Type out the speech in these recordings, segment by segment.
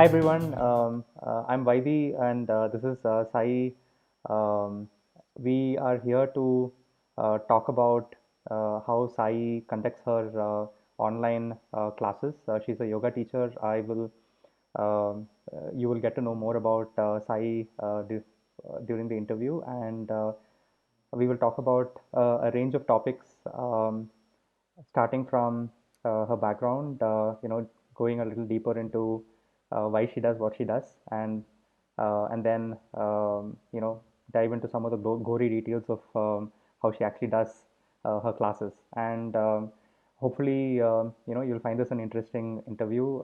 Hi everyone, I'm Vaidi and this is Sai. Um, we are here to talk about how Sai conducts her online classes. She's a yoga teacher. You will get to know more about Sai during the interview, and we will talk about a range of topics, starting from her background, going a little deeper into why she does what she does, and then dive into some of the gory details of how she actually does her classes. And hopefully, you'll find this an interesting interview.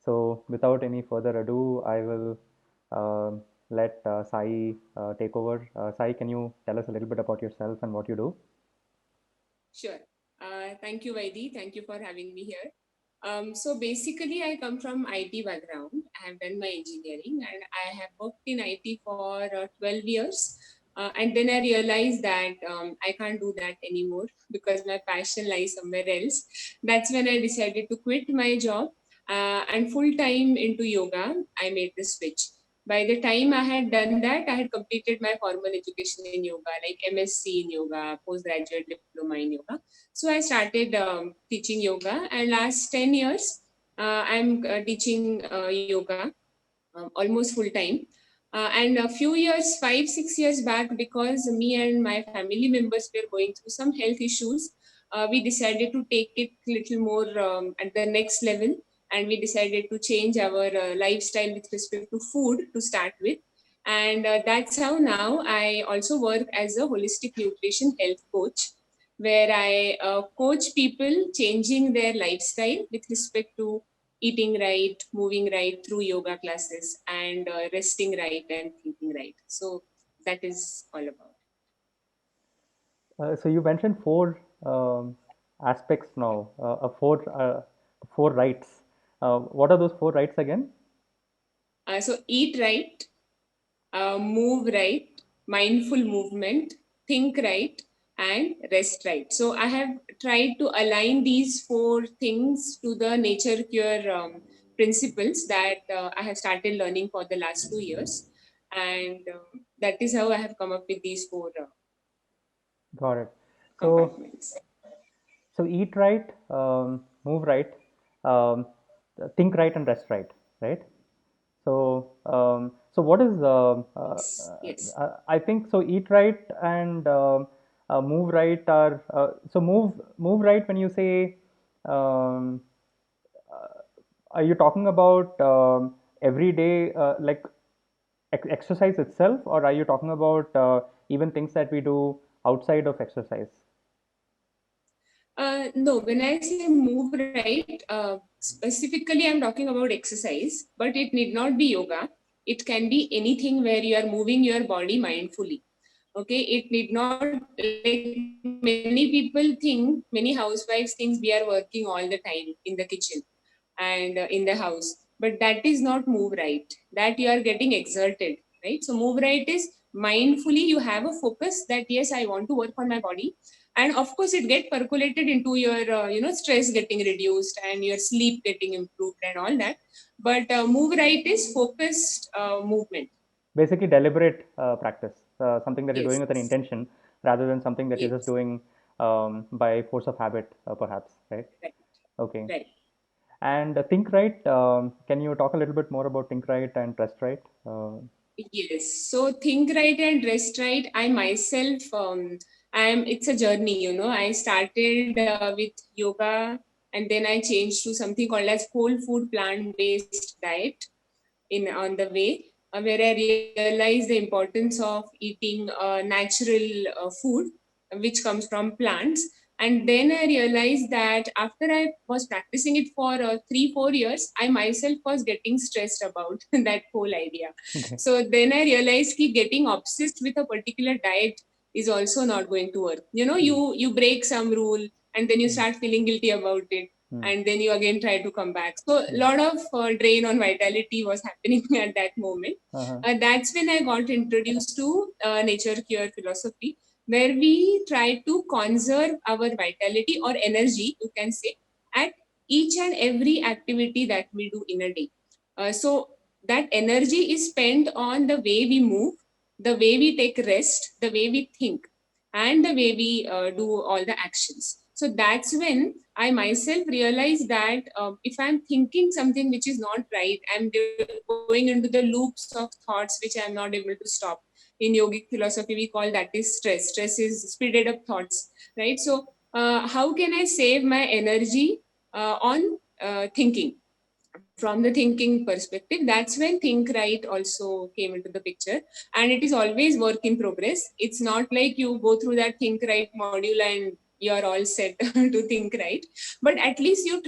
So, without any further ado, I will let Sai take over. Sai, can you tell us a little bit about yourself and what you do? Sure. Thank you, Vaidi. Thank you for having me here. So basically, I come from IT background. I have done my engineering and I have worked in IT for 12 years. And then I realized that I can't do that anymore because my passion lies somewhere else. That's when I decided to quit my job and full time into yoga. I made the switch. By the time I had done that, I had completed my formal education in yoga, like MSc in yoga, postgraduate diploma in yoga. So I started teaching yoga, and last 10 years, I'm teaching yoga almost full time. And a few years, 5, 6 years back, because me and my family members were going through some health issues, we decided to take it a little more at the next level, and we decided to change our lifestyle with respect to food to start with. And that's how now I also work as a holistic nutrition health coach, where I coach people changing their lifestyle with respect to eating right, moving right through yoga classes, and resting right and thinking right. So that is all about. So you mentioned four aspects now, four rights. What are those four rights again? So eat right, move right, mindful movement, think right, and rest right. So I have tried to align these four things to the nature cure principles that I have started learning for the last 2 years. And that is how I have come up with these four Got it. So, compartments. so eat right, move right, um, think right, and rest right, right? So what is Yes, yes. I think so. Eat right and move right are so move right when you say. Um, Are you talking about every day, like exercise itself, or are you talking about even things that we do outside of exercise? No, when I say move right, specifically I'm talking about exercise, but it need not be yoga. It can be anything where you are moving your body mindfully. Okay, it need not, like many people think, many housewives think we are working all the time in the kitchen and in the house, but that is not move right. That you are getting exerted, right? So move right is mindfully you have a focus that yes, I want to work on my body, and of course it get percolated into your stress getting reduced and your sleep getting improved and all that. But move right is focused movement. Basically, deliberate practice, something that you're doing with an Yes, intention rather than something that you're just yes, doing by force of habit, perhaps, right? right, Okay. right. And think right. Can you talk a little bit more about think right and rest right? Yes. So think right and rest right. I myself, it's a journey, I started with yoga, and then I changed to something called as whole food plant-based diet in on the way, where I realized the importance of eating natural food, which comes from plants. And then I realized that after I was practicing it for 3, 4 years, I myself was getting stressed about that whole idea. Okay. So then I realized that getting obsessed with a particular diet is also not going to work. Mm, You break some rule, and then you mm, start feeling guilty about it, mm, and then you again try to come back. So a mm. lot of drain on vitality was happening at that moment. Uh-huh. That's when I got introduced to nature cure philosophy, where we try to conserve our vitality or energy, you can say, at each and every activity that we do in a day. So that energy is spent on the way we move, the way we take rest, the way we think, and the way we do all the actions. So that's when I myself realized that if I'm thinking something which is not right, I'm going into the loops of thoughts which I'm not able to stop. In yogic philosophy, we call that is stress. Stress is speeded up thoughts, right? So how can I save my energy on thinking? From the thinking perspective, that's when think right also came into the picture. And it is always work in progress. It's not like you go through that think right module and you're all set to think right, but at least you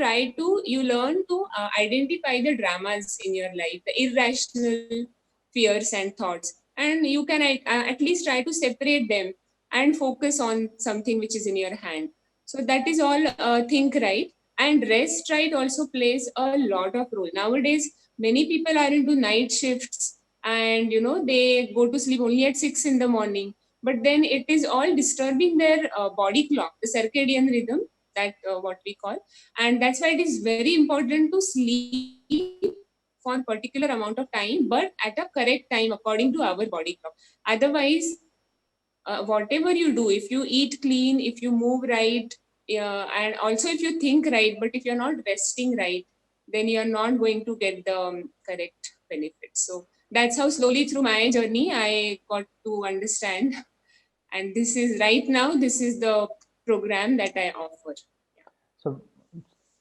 learn to identify the dramas in your life, the irrational fears and thoughts, and you can at least try to separate them and focus on something which is in your hand. So that is all think right. And rest right also plays a lot of role nowadays. Many people are into night shifts, and they go to sleep only at 6 in the morning, but then it is all disturbing their body clock, the circadian rhythm, that what we call. And that's why it is very important to sleep for particular amount of time, but at a correct time according to our body clock. Otherwise, whatever you do, if you eat clean, if you move right, and also if you think right, but if you're not resting right, then you're not going to get the correct benefits. So that's how slowly through my journey I got to understand. And this is right now, this is the program that I offer. So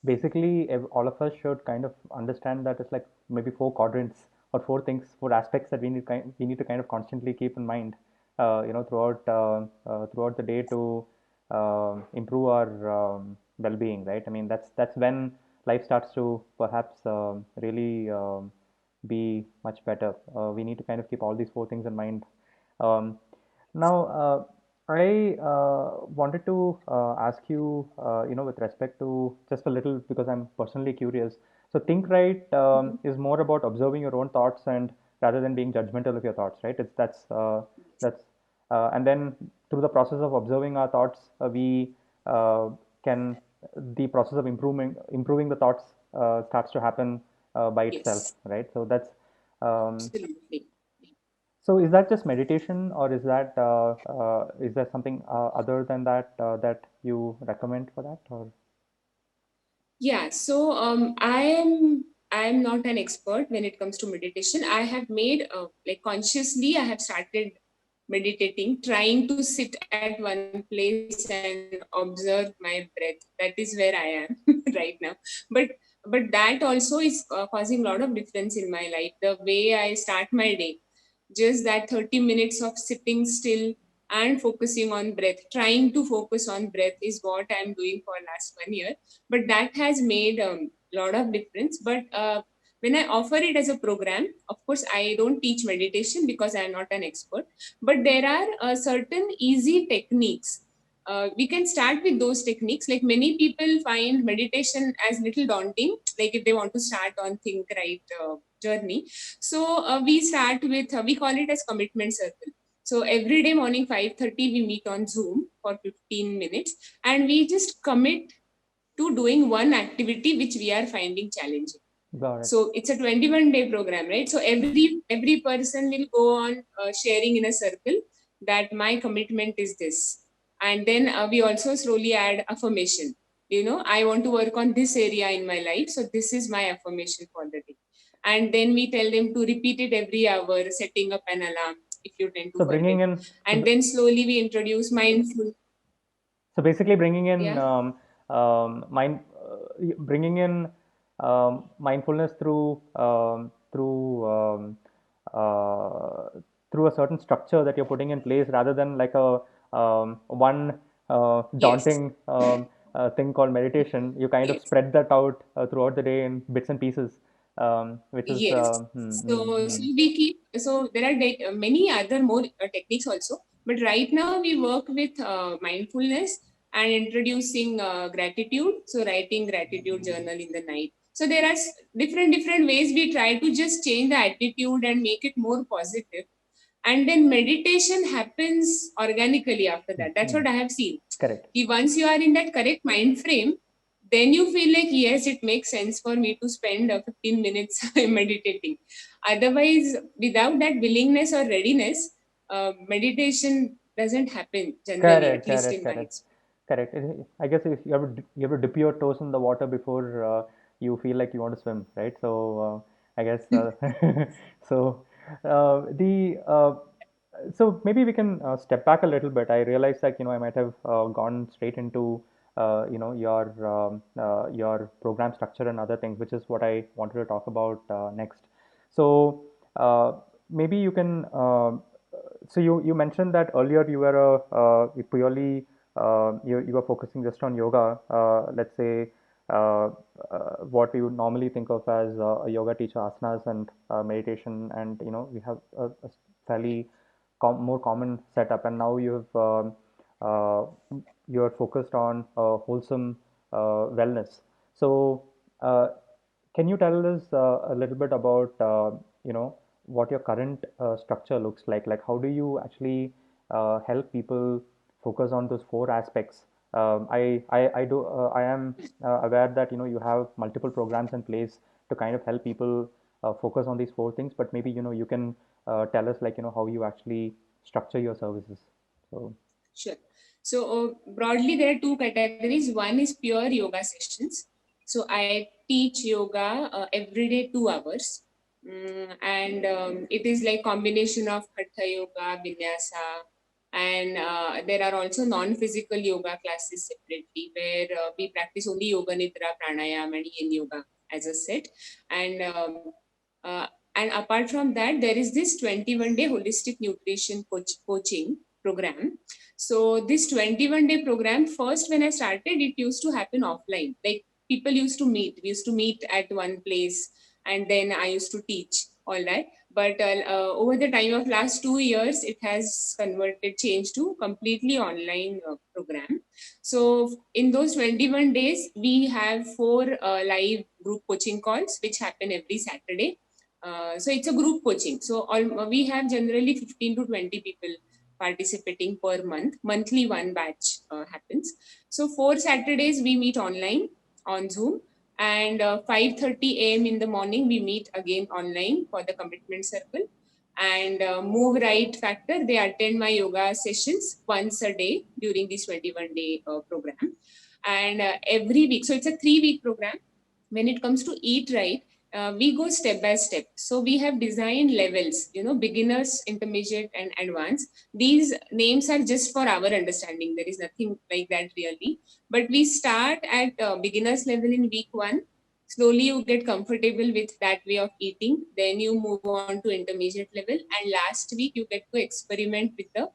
basically, all of us should kind of understand that it's like maybe four quadrants or four things, four aspects that we need to kind of constantly keep in mind, throughout the day to improve our well-being, right? I mean, that's when life starts to perhaps really be much better. We need to kind of keep all these four things in mind. Um, now, I wanted to ask you, with respect to just a little, because I'm personally curious. So, think right Mhm. is more about observing your own thoughts and rather than being judgmental of your thoughts, right? That's and then through the process of observing our thoughts, we can the process of improving the thoughts starts to happen by itself, Yes, right? So that's um, absolutely. so is that just meditation, or is there something other than that that you recommend for that? Or Yeah, so I am not an expert when it comes to meditation. I have made like consciously I have started meditating, trying to sit at one place and observe my breath. That is where I am right now. But but that also is causing a lot of difference in my life. The way I start my day, just that 30 minutes of sitting still and focusing on breath, trying to focus on breath is what I'm doing for last 1 year. But that has made a lot of difference. But when I offer it as a program, of course I don't teach meditation because I'm not an expert, but there are certain easy techniques. We can start with those techniques. Like many people find meditation as little daunting, like if they want to start on think right journey. So we start with we call it as commitment circle. So every day morning 5:30 we meet on Zoom for 15 minutes, and we just commit to doing one activity which we are finding challenging. got it. So it's a 21-day program, right? So every person will go on sharing in a circle that my commitment is this. And then we also slowly add affirmation. I want to work on this area in my life, so this is my affirmation for the day. And then we tell them to repeat it every hour, setting up an alarm if you tend to So forget. bringing in And then slowly we introduce mindful. so basically Yeah. bringing in mindfulness uh, through a certain structure that you're putting in place rather than like a one Yes. daunting thing called meditation. You kind of Yes. spread that out throughout the day in bits and pieces, which is Yes. So we keep, so there are many other more techniques also, but right now we work with mindfulness and introducing gratitude. So writing gratitude journal in the night. So there are different ways we try to just change the attitude and make it more positive. And then meditation happens organically after that. That's what I have seen. correct. Once you are in that correct mind frame, then you feel like, yes, it makes sense for me to spend 15 minutes meditating. Otherwise, without that willingness or readiness, meditation doesn't happen generally, Correct, at least correct, in my correct, experience. correct. I guess if you have to dip your toes in the water before you feel like you want to swim, right? So I guess so. The so maybe we can step back a little bit. I realized that I might have gone straight into your program structure and other things, which is what I wanted to talk about next. So maybe you can. So you mentioned that earlier you were purely you were focusing just on yoga. Let's say what we would normally think of as a yoga teacher, asanas and meditation, and we have a fairly more common setup. And now uh, you're focused on wholesome wellness. So uh, can you tell us a little bit about what your current structure looks like? Like how do you actually help people focus on those four aspects? I am aware that you have multiple programs in place to kind of help people focus on these four things, but maybe you can tell us like how you actually structure your services. So Sure. So broadly, there are two categories. One is pure yoga sessions. So I teach yoga every day 2 hours. And it is like combination of hatha yoga, vinyasa, and there are also non-physical yoga classes separately where we practice only yoga nidra, pranayam, and yin yoga as a set. And uh, and apart from that, there is this 21-day holistic nutrition coaching program. So this 21-day program, first when I started, it used to happen offline. Like people used to meet. We used to meet at one place, and then I used to teach all that. But over the time of last 2 years, it has changed to completely online program. So in those 21 days, we have four live group coaching calls, which happen every Saturday. So it's a group coaching. So we have generally 15 to 20 people participating per month. Monthly one batch happens. So 4 Saturdays we meet online on Zoom, and 5:30 a.m. in the morning we meet again online for the commitment circle. And Move Right Factor, they attend my yoga sessions once a day during this 21-day program. And every week, so it's a 3-week program. When it comes to Eat Right, we go step by step. So we have designed levels, beginners, intermediate, and advanced. These names are just for our understanding. There is nothing like that really. But we start at beginners level in week 1. Slowly you get comfortable with that way of eating. Then you move on to intermediate level. And last week you get to experiment with the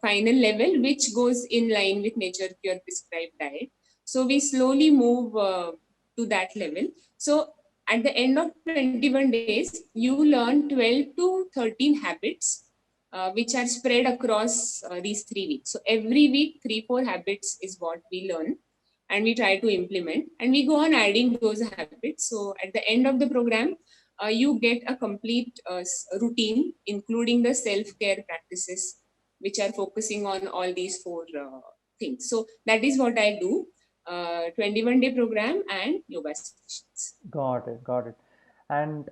final level, which goes in line with Nature Cure prescribed diet. So we slowly move to that level. So at the end of 21 days, you learn 12 to 13 habits, which are spread across these 3 weeks. So every week, 3, 4 habits is what we learn and we try to implement, and we go on adding those habits. So at the end of the program, you get a complete routine, including the self-care practices, which are focusing on all these four things. So that is what I do. 21-day program and yoga sessions. got it, got it. And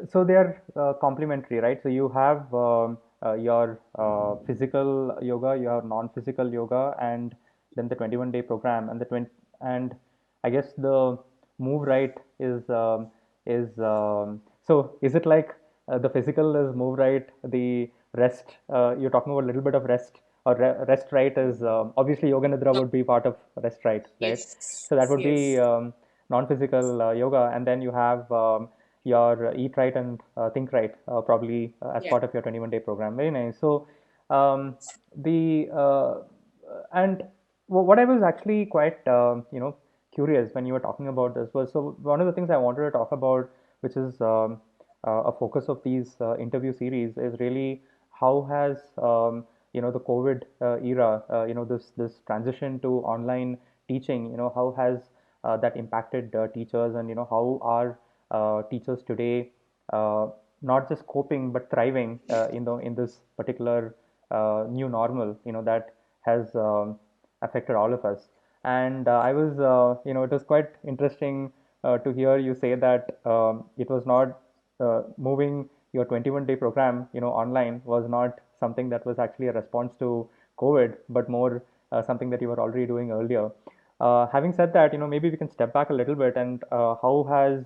so they are complementary, right? So you have your physical yoga, you have non-physical yoga, and then the 21-day program, and the 20, and I guess the move right is so is it like the physical is move right, the rest you're talking about a little bit of rest or rest right is obviously yoga nidra No, would be part of rest right, right? yes, So that would be yes, non-physical yoga, and then you have your eat right and think right, probably as yeah. part of your 21-day program. Very nice. So the and what I was actually quite curious when you were talking about this was, so one of the things I wanted to talk about, which is a focus of these interview series, is really how has the COVID era, this transition to online teaching, how has that impacted teachers, and how are teachers today uh, not just coping but thriving in this particular new normal that has affected all of us. And I was, it was quite interesting to hear you say that it was not moving your 21-day program, online was not something that was actually a response to COVID, but more something that you were already doing earlier. Having said that, maybe we can step back a little bit and how has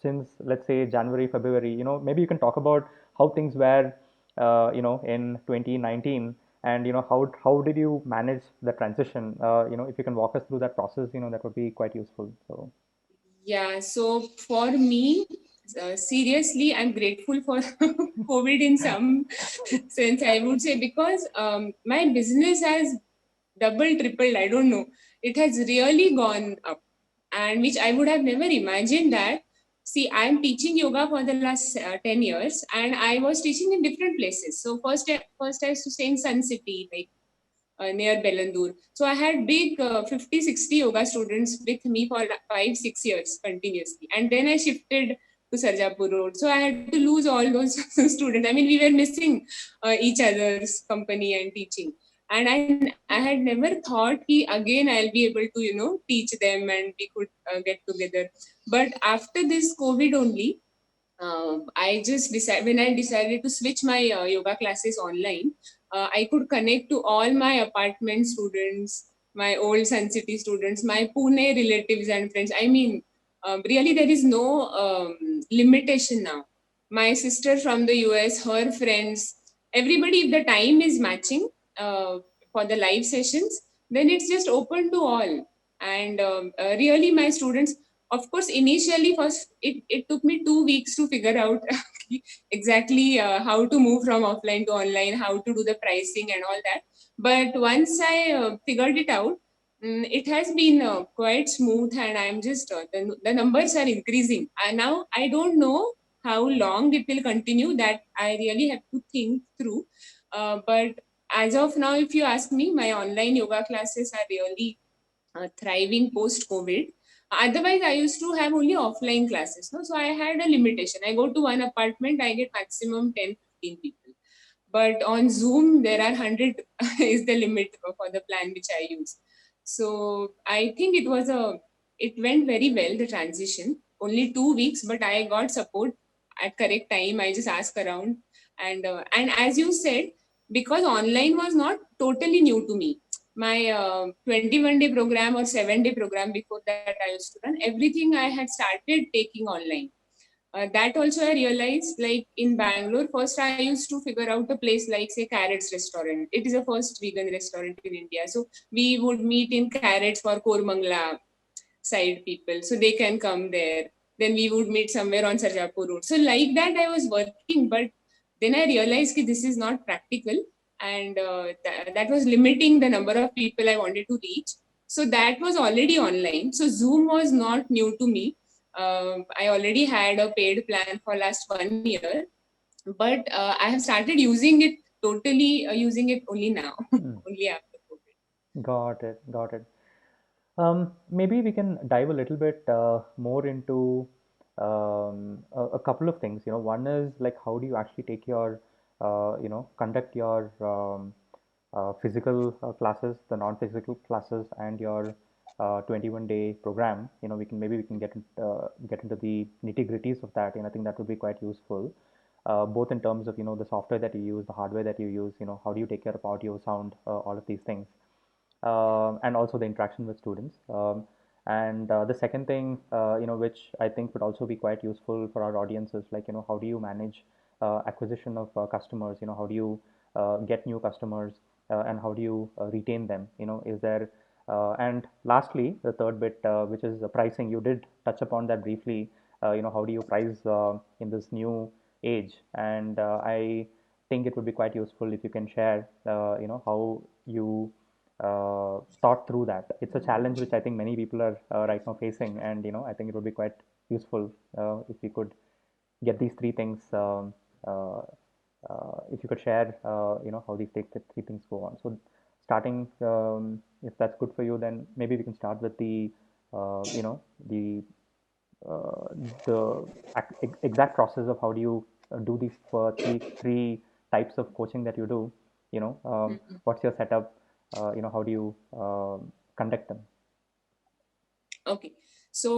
since let's say January, February, maybe you can talk about how things were, in 2019, and how did you manage the transition? If you can walk us through that process, that would be quite useful. So, Yeah, so for me, seriously, I'm grateful for COVID in some sense, I would say, because my business has double, tripled, I don't know. It has really gone up, and which I would have never imagined that. See, I'm teaching yoga for the last 10 years, and I was teaching in different places. So first I used to stay in Sun City, like near Belandur. So I had big 50, 60 yoga students with me for 5, 6 years continuously. And then I shifted to Sarjapur Road. So I had to lose all those students. I mean, we were missing each other's company and teaching. And I had never thought again I'll be able to, teach them and we could get together. But after this COVID only, I just decided when I decided to switch my yoga classes online, I could connect to all my apartment students, my old Sun City students, my Pune relatives and friends. I mean, really, there is no limitation now. My sister from the US, her friends, everybody, if the time is matching for the live sessions, then it's just open to all. And really, my students, of course, initially first it took me 2 weeks to figure out exactly how to move from offline to online, how to do the pricing and all that. But once I figured it out, it has been quite smooth, and I'm just the numbers are increasing. And now I don't know how long it will continue. That I really have to think through. But as of now, if you ask me, my online yoga classes are really thriving post COVID. Otherwise, I used to have only offline classes. No? So I had a limitation. I go to one apartment, I get maximum 10, 15 people. But on Zoom, there are 100 is the limit for the plan which I use. So I think it went very well, the transition. Only 2 weeks, but I got support at correct time. I just asked around. And as you said, because online was not totally new to me, my 21-day program or 7-day program before that I used to run, everything I had started taking online. That also I realized, like in Bangalore, first I used to figure out a place like, say, Carrots Restaurant. It is the first vegan restaurant in India. So we would meet in Carrots for Kormangla side people. So they can come there. Then we would meet somewhere on Sarjapur Road. So like that I was working, but then I realized that this is not practical, and that was limiting the number of people I wanted to reach. So that was already online. So Zoom was not new to me. I already had a paid plan for last 1 year, but I have started using it totally, using it only now, mm, only after COVID. got it, got it. Maybe we can dive a little bit more into a couple of things. One is like how do you actually take your, conduct your physical classes, the non-physical classes, and your 21-day program. We can get into the nitty-gritties of that, and I think that would be quite useful, both in terms of the software that you use, the hardware that you use. How do you take care of audio, sound, all of these things, and also the interaction with students. And the second thing, which I think would also be quite useful for our audience is like, how do you manage acquisition of customers? How do you get new customers, and how do you retain them? Is there and lastly, the third bit, which is the pricing. You did touch upon that briefly. How do you price in this new age? And I think it would be quite useful if you can share, how you thought through that. It's a challenge which I think many people are right now facing, and I think it would be quite useful if we could get these three things. Uh, if you could share, how these three things go on. So, starting, if that's good for you, then maybe we can start with the uh, the exact process of how do you do these three types of coaching that you do. What's your setup? How do you conduct them? Okay. So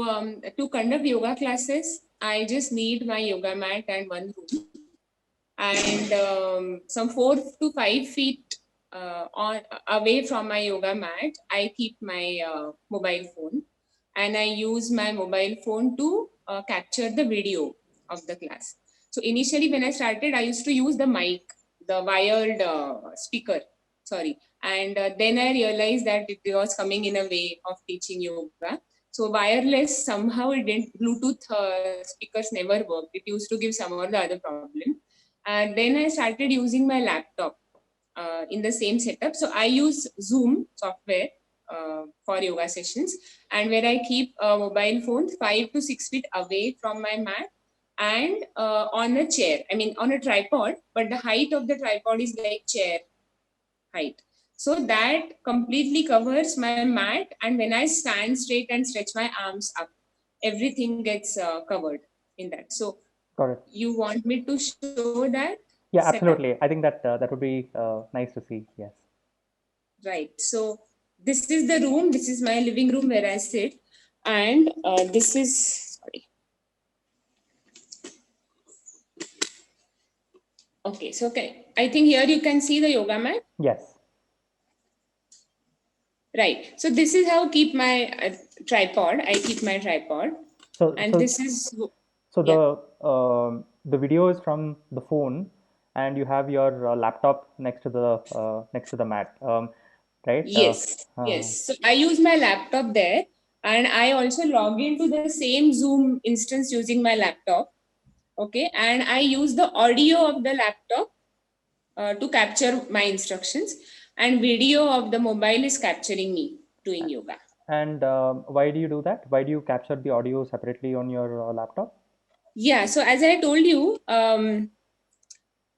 to conduct yoga classes, I just need my yoga mat and one room, and some 4 to 5 feet on away from my yoga mat, I keep my mobile phone, and I use my mobile phone to capture the video of the class. So initially, when I started, I used to use the mic, the wired speaker, sorry, and then I realized that it was coming in a way of teaching yoga. So wireless somehow it didn't. Bluetooth speakers never worked. It used to give some or the other problem. And then I started using my laptop in the same setup. So I use Zoom software for yoga sessions, and where I keep a mobile phone 5 to 6 feet away from my mat and on a chair. I mean, on a tripod, but the height of the tripod is like chair height. So that completely covers my mat. And when I stand straight and stretch my arms up, everything gets covered in that. So Got it. you want me to show that Yeah, setup? absolutely. I think that that would be nice to see. Yes. Right. So this is the room. This is my living room where I sit. And this is, sorry. Okay. So okay. I think here you can see the yoga mat. Yes. Right. So this is how I keep my tripod. I keep my tripod. So And so this is, so yeah. the video is from the phone, and you have your laptop next to the mat, right? Yes. Yes. So I use my laptop there. And I also log into the same Zoom instance using my laptop. Okay. And I use the audio of the laptop to capture my instructions, and video of the mobile is capturing me doing yoga. And why do you do that? Why do you capture the audio separately on your laptop? Yeah, so as I told you,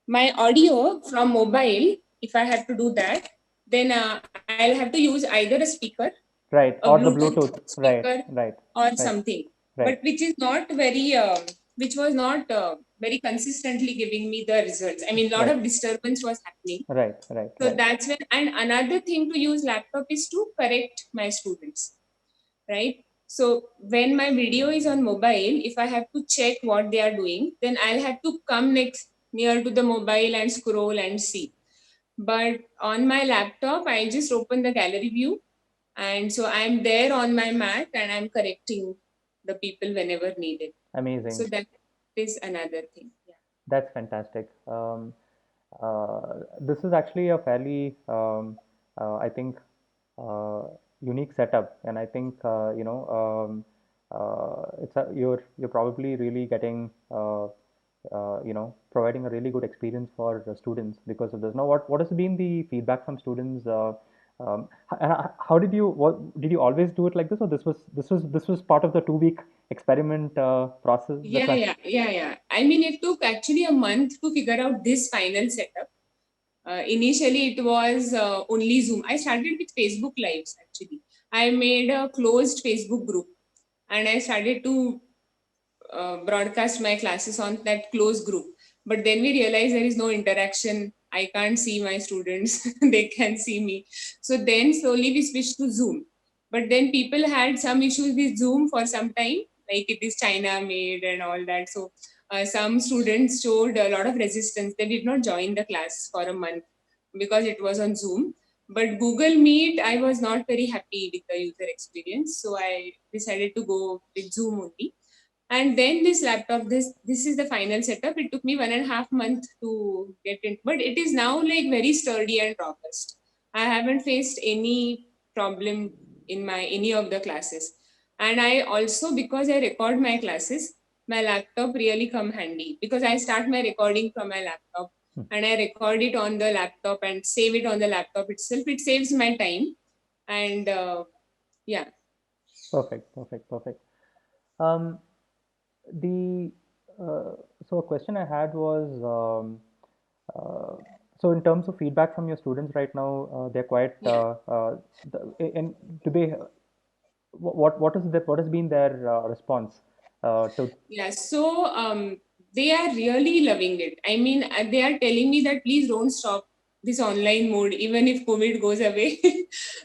my audio from mobile, if I have to do that, then I'll have to use either a speaker, Right, a or the Bluetooth Bluetooth. Right, speaker, right, or right, something, right, but which is not very, which was not very consistently giving me the results. I mean, a lot right, of disturbance was happening. right, right, So right, that's when, and another thing to use laptop is to correct my students, right? So when my video is on mobile, if I have to check what they are doing, then I'll have to come next near to the mobile and scroll and see. But on my laptop, I just open the gallery view. And so I'm there on my mat and I'm correcting the people whenever needed. So amazing. that is another thing. Yeah. That's fantastic. This is actually a fairly, I think, uh, unique setup, and I think you're probably really getting providing a really good experience for the students because of this. Now, what has been the feedback from students? How did you did you always do it like this, or this was part of the 2 week experiment process? That's why. Yeah. I mean, it took actually a month to figure out this final setup. Initially, it was only Zoom. I started with Facebook Lives actually. I made a closed Facebook group and I started to broadcast my classes on that closed group. But then we realized there is no interaction. I can't see my students, they can see me. So then slowly we switched to Zoom. But then people had some issues with Zoom for some time, like it is China made and all that. So some students showed a lot of resistance. They did not join the class for a month because it was on Zoom. But Google Meet, I was not very happy with the user experience. So I decided to go with Zoom only. And then this laptop, this is the final setup. It took me 1.5 months to get it, but it is now like very sturdy and robust. I haven't faced any problem in my any of the classes. And I also, because I record my classes, my laptop really come handy because I start my recording from my laptop and I record it on the laptop and save it on the laptop itself. It saves my time. And yeah. Perfect, perfect, perfect. Um, the so a question I had was so in terms of feedback from your students right now, they're quite Yeah. and do they what has been their response to Yeah, so they are really loving it. I mean, they are telling me that please don't stop. this online mode, even if COVID goes away.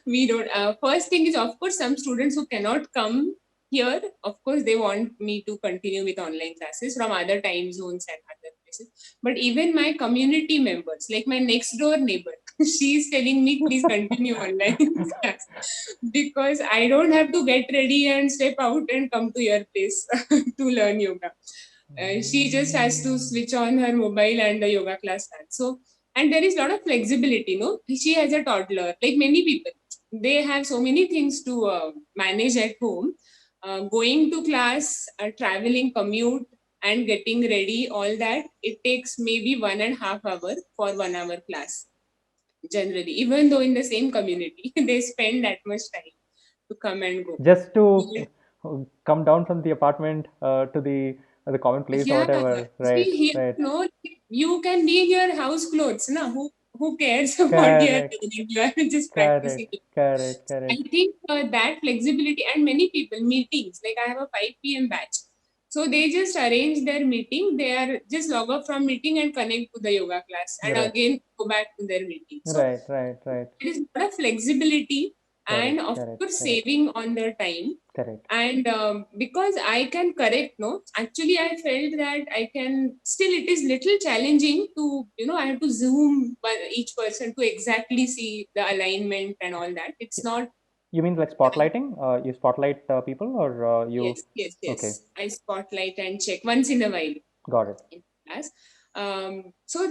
We don't. First thing is, of course, some students who cannot come here, of course, they want me to continue with online classes from other time zones and other places. But even my community members, like my next door neighbor, she's telling me, please continue online class because I don't have to get ready and step out and come to your place to learn yoga. She just has to switch on her mobile and the yoga class starts. So, and there is a lot of flexibility, no? She has a toddler, like many people. They have so many things to manage at home. Going to class, traveling, commute, and getting ready, all that, it takes maybe 1.5 hours for 1 hour class generally, even though in the same community, they spend that much time to come and go. Just to come down from the apartment to the common place or Yeah, whatever. Right, see here, right. no, you can be in your house clothes, na? Who cares what you are Correct, doing? You are just correct, practicing. correct, I correct. think that flexibility and many people meetings, like I have a 5 p.m. batch. So they just arrange their meeting. They are just log off from meeting and connect to the yoga class and Right, again go back to their meeting. So right, right, right. there is a lot of flexibility and Correct, of correct, course correct, saving on their time. correct. And because I can correct, no, actually I felt that I can still, it is little challenging to, I have to zoom by each person to exactly see the alignment and all that. It's Y- not You mean like that. spotlighting? You spotlight people or you? Yes, yes, Okay, yes. I spotlight and check once in a while got it. in class. So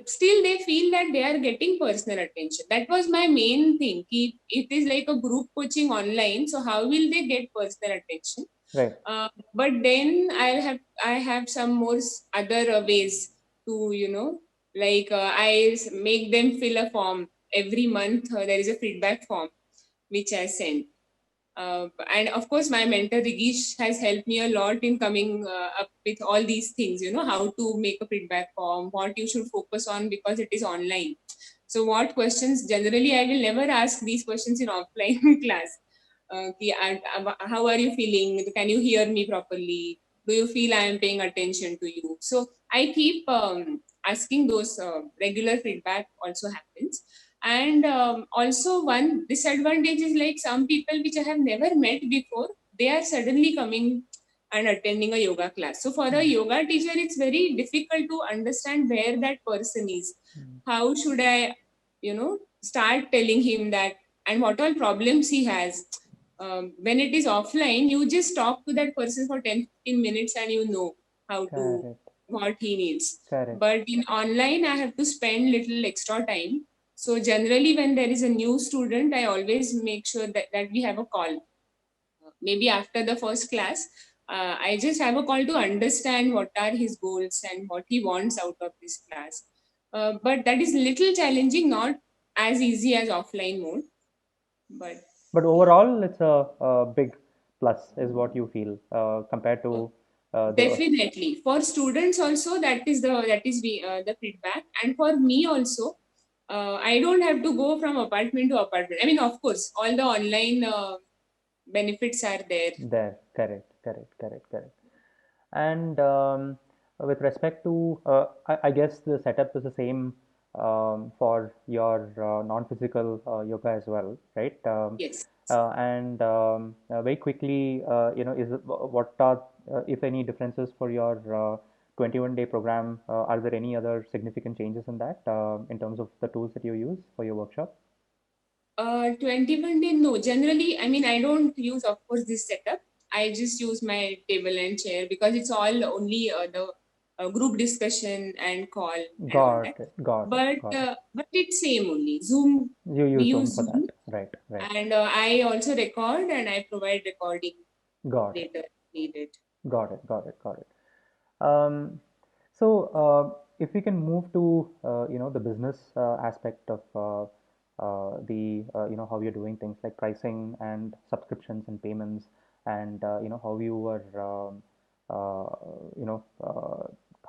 still they feel that they are getting personal attention. That was my main thing. It is like a group coaching online. So how will they get personal attention? Right. But then I have some more other ways to, like make them fill a form every month. There is a feedback form which I send. And of course, my mentor Rigish has helped me a lot in coming up with all these things. How to make a feedback form, what you should focus on because it is online. So, what questions generally I will never ask these questions in offline class. How are you feeling? Can you hear me properly? Do you feel I am paying attention to you? So, I keep asking those regular feedback also happens. And also, one disadvantage is like some people which I have never met before, they are suddenly coming and attending a yoga class. So, for a Mm, yoga teacher, it's very difficult to understand where that person is. mm. How should I, start telling him that and what all problems he has. When it is offline, you just talk to that person for 10-15 minutes and you know how to Correct, what he needs. correct. But in online, I have to spend little extra time. So generally, when there is a new student, I always make sure that we have a call. Maybe after the first class, I just have a call to understand what are his goals and what he wants out of this class. But that is little challenging, not as easy as offline mode. But But yeah. overall, it's a big plus, is what you feel compared to the. Definitely. For students also, that is the feedback, and for me also, I don't have to go from apartment to apartment. I mean, of course, all the online benefits are there. There, correct, correct, correct, correct. And with respect to, I guess the setup is the same for your non-physical yoga as well, right? Yes. And very quickly, what are, if any, differences for your 21-day program? Are there any other significant changes in that in terms of the tools that you use for your workshop? 21 day, no. Generally, I mean, I don't use, of course, this setup. I just use my table and chair because it's all only the group discussion and call and all that. Got it, got it, got it. But it's same only. Zoom, You we use Zoom use for Zoom, that, right, right. and I also record and I provide recording Got it. later if needed. Got it, got it, got it. Um, so if we can move to the business aspect of the how you're doing things like pricing and subscriptions and payments, and how you were uh, you know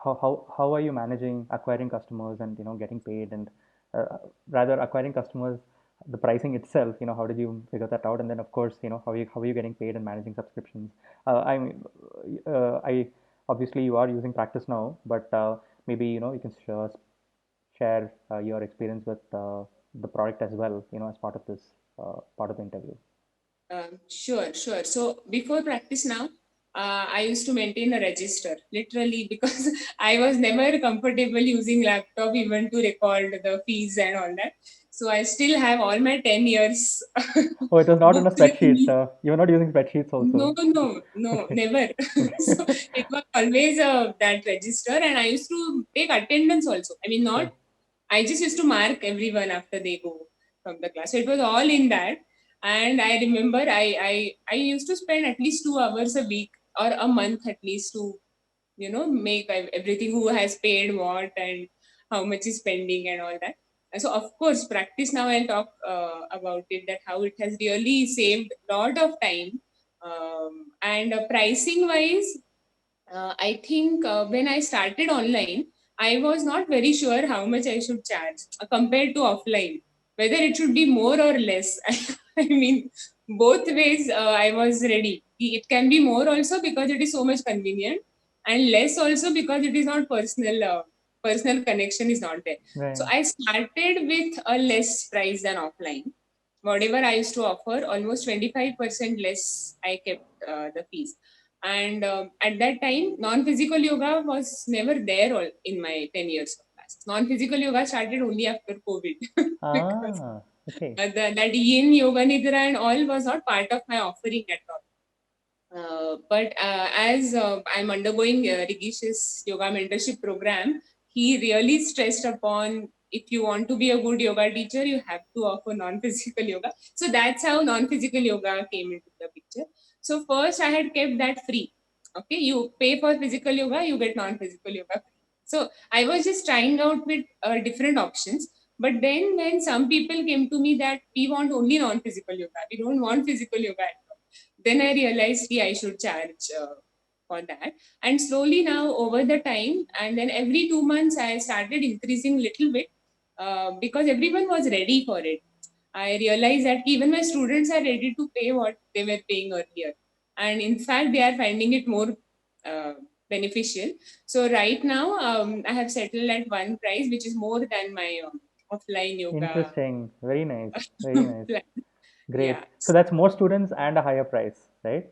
how are you managing acquiring customers and getting paid, and uh, rather acquiring customers, the pricing itself, how did you figure that out? And then of course, how are you getting paid and managing subscriptions? I mean, I obviously you are using practice now, but maybe you can share your experience with the product as well, as part of this part of the interview. Sure, sure. So before practice now, I used to maintain a register, literally, because I was never comfortable using laptop even to record the fees and all that. So I still have all my 10 years Oh, it was not in a booked with spreadsheet. me. You were not using spreadsheets also. No, Okay. never. So it was always that register, and I used to take attendance also. I mean, Okay. not, I just used to mark everyone after they go from the class. So it was all in that. And I remember I used to spend at least 2 hours a week or a month at least to, make everything, who has paid what and how much is spending and all that. And so of course, practice now, I'll talk about it, that how it has really saved a lot of time. And pricing wise, I think when I started online, I was not very sure how much I should charge compared to offline, whether it should be more or less. I mean, both ways I was ready. It can be more also because it is so much convenient, and less also because it is not personal. Personal connection is not there. So Right. I started with a less price than offline. Whatever I used to offer, almost 25% less I kept the fees. And at that time, non-physical yoga was never there in my 10 years of class. Non-physical yoga started only after COVID because Ah, okay. that yin, yoga nidra and all was not part of my offering at all. But as I'm undergoing Rigish's yoga mentorship program, he really stressed upon, if you want to be a good yoga teacher, you have to offer non-physical yoga. So that's how non-physical yoga came into the picture. So first I had kept that free. Okay, you pay for physical yoga, you get non-physical yoga free. So I was just trying out with different options. But then when some people came to me that we want only non-physical yoga, we don't want physical yoga, then I realized I should charge for that. And slowly now over the time, and then every 2 months I started increasing little bit because everyone was ready for it. I realized that even my students are ready to pay what they were paying earlier, and in fact they are finding it more uh, beneficial. So right now I have settled at one price which is more than my offline yoga Interesting. Very nice. Very nice. plan. Great. Yeah. So that's more students and a higher price, right?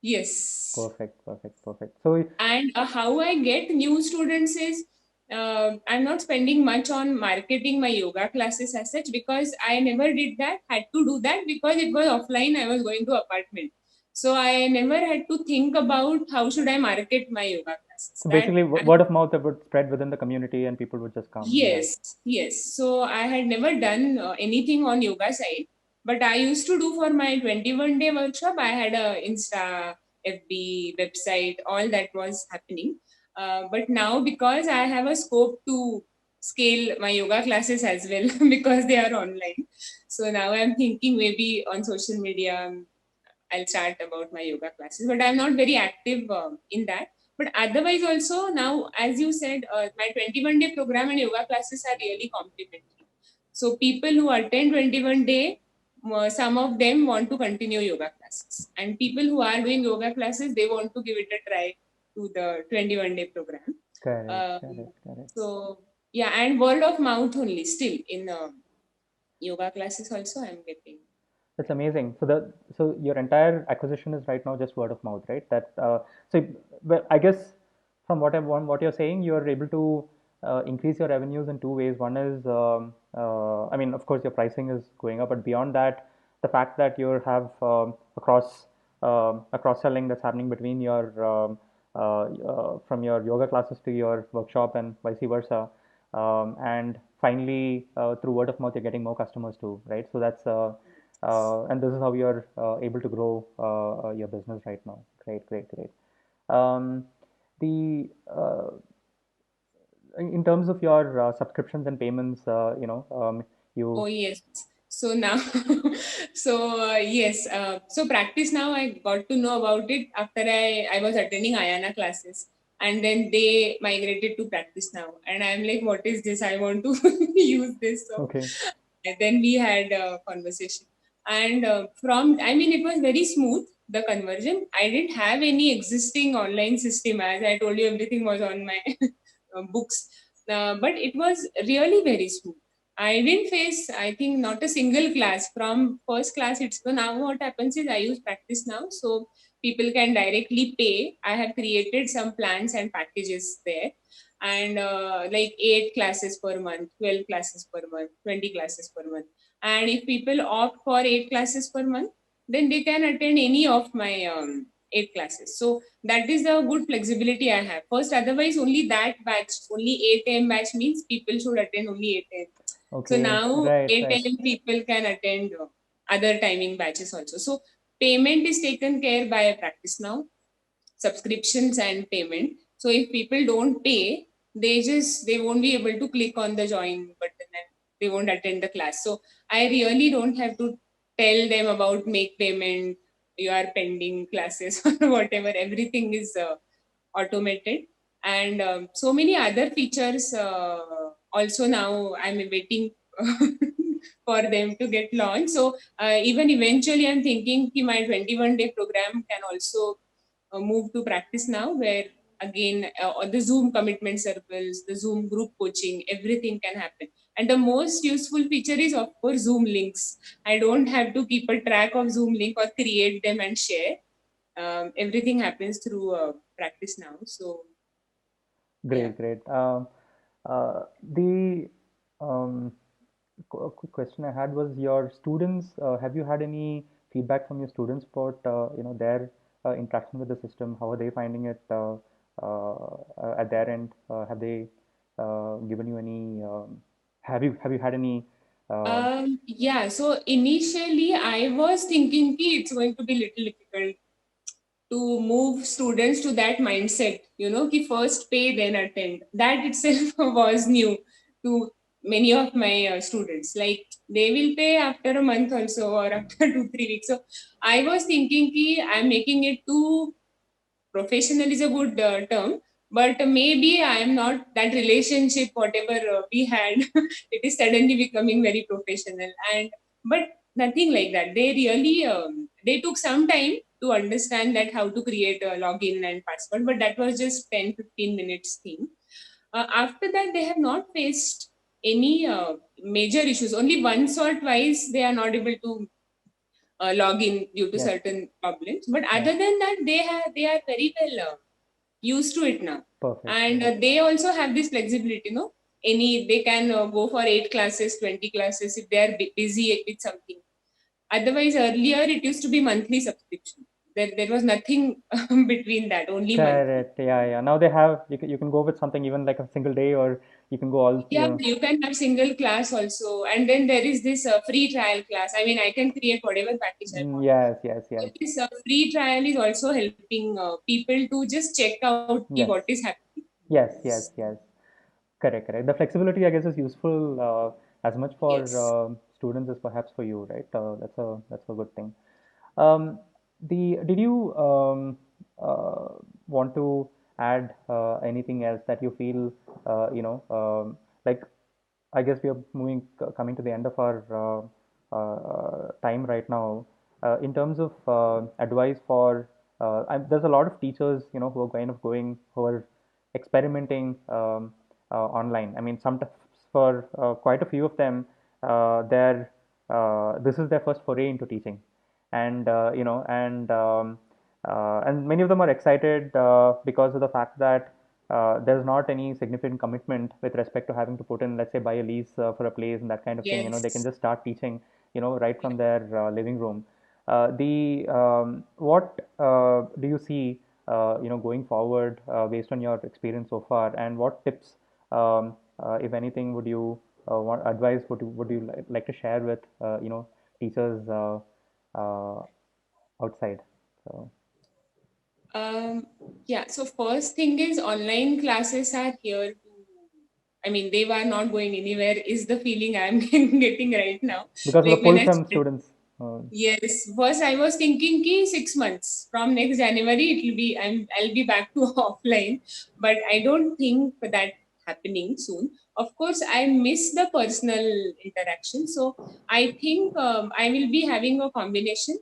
Yes. Perfect. Perfect. Perfect. So, And how I get new students is I'm not spending much on marketing my yoga classes as such, because I never did that, had to do that because it was offline. I was going to apartment. So I never had to think about how should I market my yoga classes. so That basically, word of mouth that would spread within the community and people would just come. Yeah. Yes, yes. So I had never done anything on yoga side, but I used to do for my 21-day workshop. I had a Insta, FB, website, all that was happening. But now because I have a scope to scale my yoga classes as well because they are online. So now I'm thinking maybe on social media I'll chat about my yoga classes, but I'm not very active in that. But otherwise, also now, as you said, my 21-day program and yoga classes are really complementary. So people who attend 21 day, some of them want to continue yoga classes, and people who are doing yoga classes, they want to give it a try to the 21-day program. Correct. Um, Correct. Correct. so yeah, and word of mouth only still in yoga classes also I'm getting. That's amazing. So your entire acquisition is right now just word of mouth, right? So well, I guess from what you're saying, you're able to increase your revenues in two ways. One is, I mean, of course, your pricing is going up, but beyond that, the fact that you have a cross selling that's happening between your from your yoga classes to your workshop and vice versa. And finally, through word of mouth, you're getting more customers too, right? So and this is how you're able to grow your business right now. Great, great, great. Um, the in terms of your subscriptions and payments, Oh you yes. So now, yes. So practice now. I got to know about it after I was attending Ayana classes, and then they migrated to practice now. And I'm like, what is this? I want to use this. So okay? and then we had a conversation, and I mean, it was very smooth, the conversion. I didn't have any existing online system. As I told you, everything was on my books. but it was really very smooth. I didn't face, I think, not a single class from first class. It's so now what happens is I use Practice Now, so people can directly pay. I have created some plans and packages there, and like 8 classes per month, 12 classes per month, 20 classes per month. And if people opt for 8 classes per month, then they can attend any of my 8 classes. So that is the good flexibility I have. First, otherwise, only that batch, only 8 a.m. batch means people should attend only 8 a.m. So Okay, now right, 8 right. a.m. people can attend other timing batches also. So payment is taken care by Practice Now, subscriptions and payment. So if people don't pay, they won't be able to click on the join button and they won't attend the class. So I really don't have to tell them about make payment, you are pending classes or whatever. Everything is automated, and so many other features also now I'm waiting for them to get launched. So even eventually I'm thinking ki my 21-day program can also move to Practice Now, where again on the Zoom commitment circles, the Zoom group coaching, everything can happen. And the most useful feature is of course Zoom links. I don't have to keep a track of Zoom link or create them and share. Everything happens through Practice Now. So yeah. Great, great. The quick question I had was your students. Have you had any feedback from your students about their interaction with the system? How are they finding it at their end? Have they given you any? Have you had any? Uh, Yeah, so initially I was thinking ki it's going to be little difficult to move students to that mindset, ki first pay, then attend. That itself was new to many of my students. Like they will pay after a month also or after 2, 3 weeks. So I was thinking ki I'm making it too professional is a good term, but maybe I am not that relationship, whatever we had, it is suddenly becoming very professional. And but nothing like that. They really they took some time to understand that how to create a login and password, but that was just 10, 15 minutes thing. After that, they have not faced any major issues. Only once or twice they are not able to log in due to yes, certain problems. But yeah, other than that, they are very well used to it now, perfect. and Yeah. they also have this flexibility. Any they can go for 8 classes, 20 classes if they are busy with something. Otherwise, earlier it used to be monthly subscription. There was nothing between that, only monthly. Correct. Yeah, yeah. Now they have you can go with something even like a single day, or you can go all, Yeah, you can have single class also, and then there is this free trial class. I mean, I can create whatever package I want. Yes, yes, So yes. this free trial is also helping people to just check out ki what Yes. is happening. Yes, yes, yes. Correct, correct. The flexibility, I guess, is useful as much for Yes. students as perhaps for you, right? That's a good thing. Um, did you want to add anything else that you feel like I guess we are coming to the end of our time right now. In terms of advice for, there's a lot of teachers, who are kind of who are experimenting online. I mean, sometimes for quite a few of them, this is their first foray into teaching, and and many of them are excited because of the fact that there's not any significant commitment with respect to having to put in, let's say, buy a lease for a place and that kind of thing. They can Yes. just start teaching, right from their living room. The What do you see, going forward based on your experience so far, and what tips, if anything, would you want advice would you like to share with teachers uh, outside? So Um, yeah, so first thing is online classes are here to, I mean, they were not going anywhere, is the feeling I'm getting right now. because of the Like when pull I from started, students. Uh, yes, first I was thinking ki 6 months from next January, I'll be back to offline, but I don't think that happening soon. Of course, I miss the personal interaction. So I think I will be having a combination,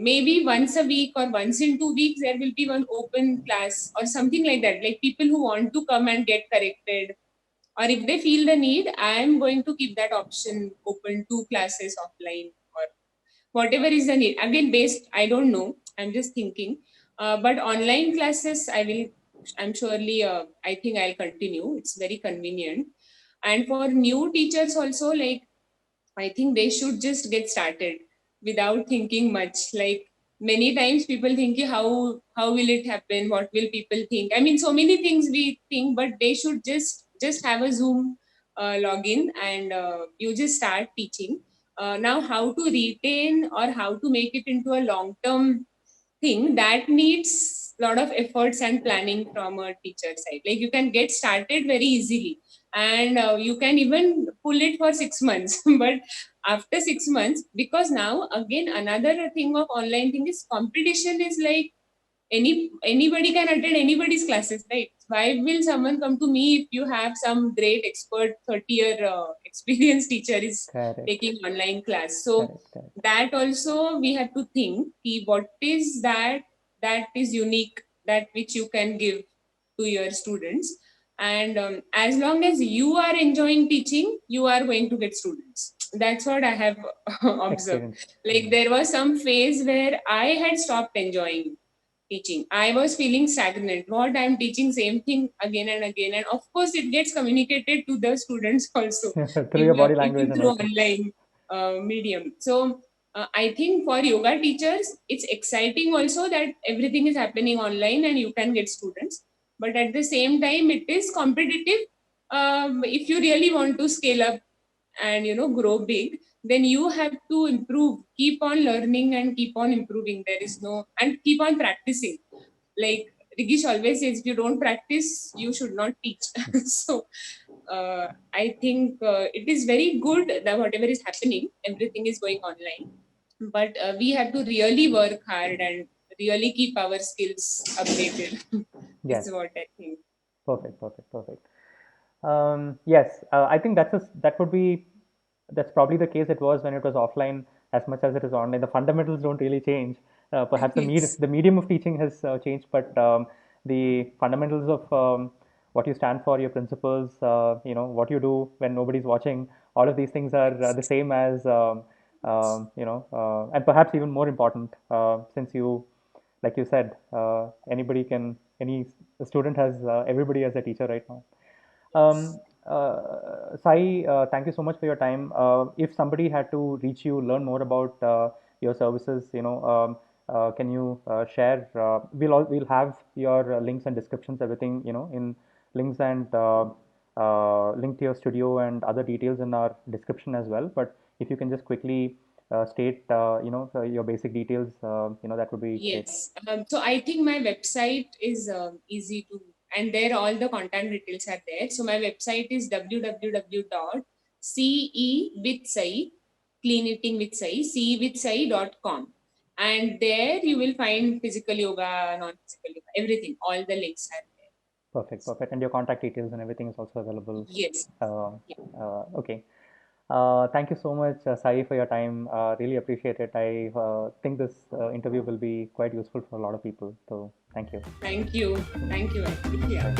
maybe once a week or once in 2 weeks there will be one open class or something like that, like people who want to come and get corrected, or if they feel the need, I am going to keep that option open, 2 classes offline or whatever is the need. Again, based, I don't know, I'm just thinking. But online classes, I'm surely, I think I'll continue. It's very convenient. And for new teachers also, like, I think they should just get started without thinking much. Like, many times people think, how will it happen? What will people think? I mean, so many things we think, but they should just have a Zoom login, and you just start teaching. Now, how to retain or how to make it into a long term thing, that needs a lot of efforts and planning from a teacher side. Like, you can get started very easily, and you can even pull it for 6 months. But after 6 months, because now again another thing of online thing is competition is like, anybody can attend anybody's classes, right? Why will someone come to me if you have some great expert 30-year experienced teacher is Correct. taking online class? So Correct. Correct. that also we have to think, what is that is unique, that which you can give to your students. And as long as you are enjoying teaching, you are going to get students. That's what I have observed. Experience. Like, there was some phase where I had stopped enjoying teaching. I was feeling stagnant. What, I'm teaching same thing again and again, and of course it gets communicated to the students also Through your body language even and through everything. online medium. So I think for yoga teachers, it's exciting also that everything is happening online and you can get students. But at the same time, it is competitive. If you really want to scale up and grow big, then you have to improve, keep on learning and keep on improving. There is no, and keep on practicing. Like Rigish always says, if you don't practice, you should not teach. So I think it is very good that whatever is happening, everything is going online, but we have to really work hard and really keep our skills updated. This Yes. is what I think. Perfect. Perfect. Perfect. Yes, I think that would be that's probably the case it was when it was offline as much as it is online. The fundamentals don't really change. Perhaps Yes. the medium of teaching has changed, but the fundamentals of what you stand for, your principles, what you do when nobody's watching, all of these things are Yes. the same as and perhaps even more important since you, like you said, any student has everybody as a teacher right now. Yes. Sai, thank you so much for your time. If somebody had to reach you, learn more about your services, can you share? We'll have your links and descriptions, everything, in links and link to your studio and other details in our description as well. But if you can just quickly state, your basic details, that would be great. Yes. So I think my website is easy to, and there all the contact details are there. So my website is www.cewithsai, clean eating with sai, cewithsai.com. And there you will find physical yoga, non-physical yoga, everything. All the links are there. Perfect, perfect. And your contact details and everything is also available. Yes. Uh, Yeah. okay. Thank you so much, Sai, for your time. Really appreciate it. I think this interview will be quite useful for a lot of people. So, thank you. Thank you. Thank you. Bye. Yeah.